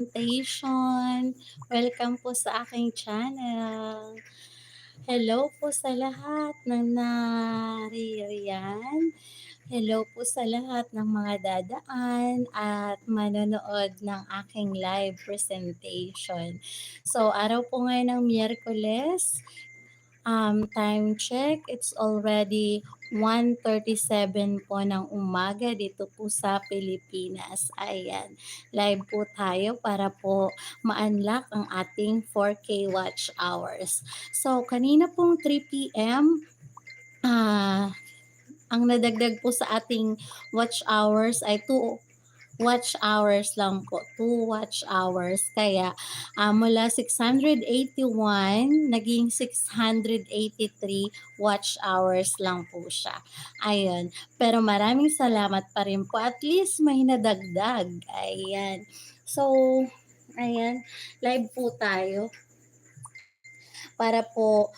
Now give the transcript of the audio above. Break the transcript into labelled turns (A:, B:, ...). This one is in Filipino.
A: presentation. Welcome po sa aking channel. Hello po sa lahat ng naririyan. Hello po sa lahat ng mga dadaan at manonood ng aking live presentation. So, araw po ngayon ng Miyerkules. Time check, it's already 1:37 po ng umaga dito po sa Pilipinas. Ayan, live po tayo para po ma-unlock ang ating 4K watch hours. So, kanina pong 3 p.m., ah, ang nadagdag po sa ating watch hours ay 2 watch hours lang po, 2 watch hours. Kaya mula 681, naging 683 watch hours lang po siya. Ayun. Pero maraming salamat pa rin po. At least may nadagdag. Ayan. So, ayan. Live po tayo para po